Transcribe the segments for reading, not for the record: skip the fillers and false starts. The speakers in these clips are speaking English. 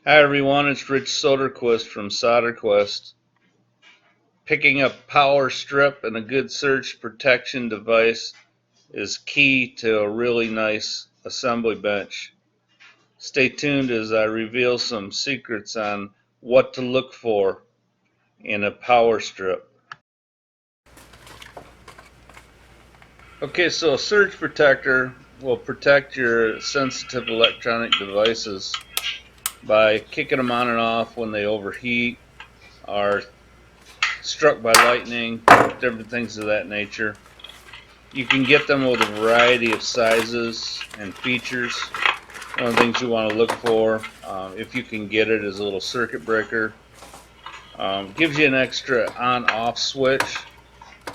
Hi everyone, it's Rich Soderquist from SolderQuest. Picking up power strip and a good surge protection device is key to a really nice assembly bench. Stay tuned as I reveal some secrets on what to look for in a power strip. Okay, so a surge protector will protect your sensitive electronic devices by kicking them on and off when they overheat, are struck by lightning, different things of that nature. You can get them with a variety of sizes and features. One of the things you want to look for, if you can get it, is a little circuit breaker. Gives you an extra on-off switch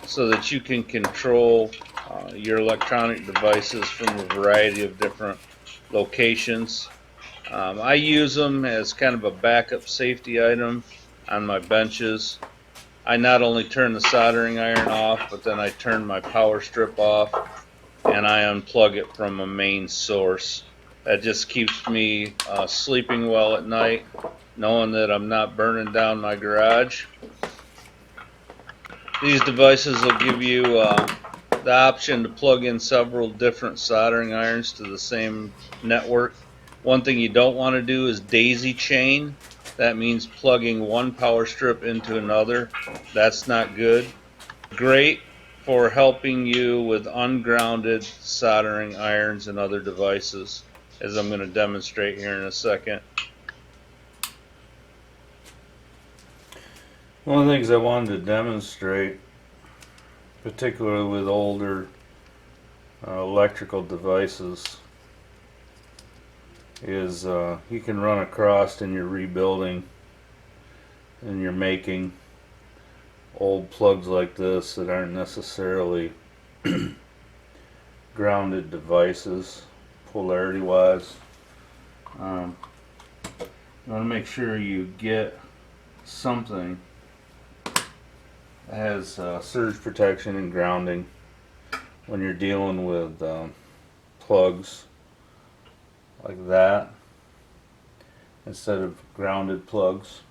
so that you can control your electronic devices from a variety of different locations. I use them as kind of a backup safety item on my benches. I not only turn the soldering iron off, but then I turn my power strip off and I unplug it from a main source. That just keeps me sleeping well at night, knowing that I'm not burning down my garage. These devices will give you the option to plug in several different soldering irons to the same network. One thing you don't want to do is daisy chain. That means plugging one power strip into another. That's not good. Great for helping you with ungrounded soldering irons and other devices, as I'm going to demonstrate here in a second. One of the things I wanted to demonstrate, particularly with older electrical devices, is you can run across in your rebuilding and you're making old plugs like this that aren't necessarily grounded devices polarity wise. You want to make sure you get something that has surge protection and grounding when you're dealing with plugs like that instead of grounded plugs.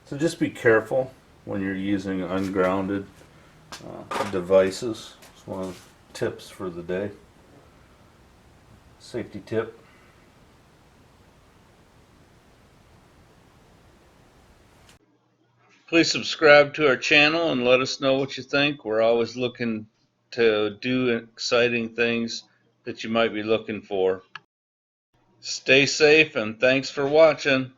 So just be careful when you're using ungrounded devices. It's one of the tips for the day. Safety tip. Please subscribe to our channel and let us know what you think. We're always looking to do exciting things that you might be looking for. Stay safe and thanks for watching.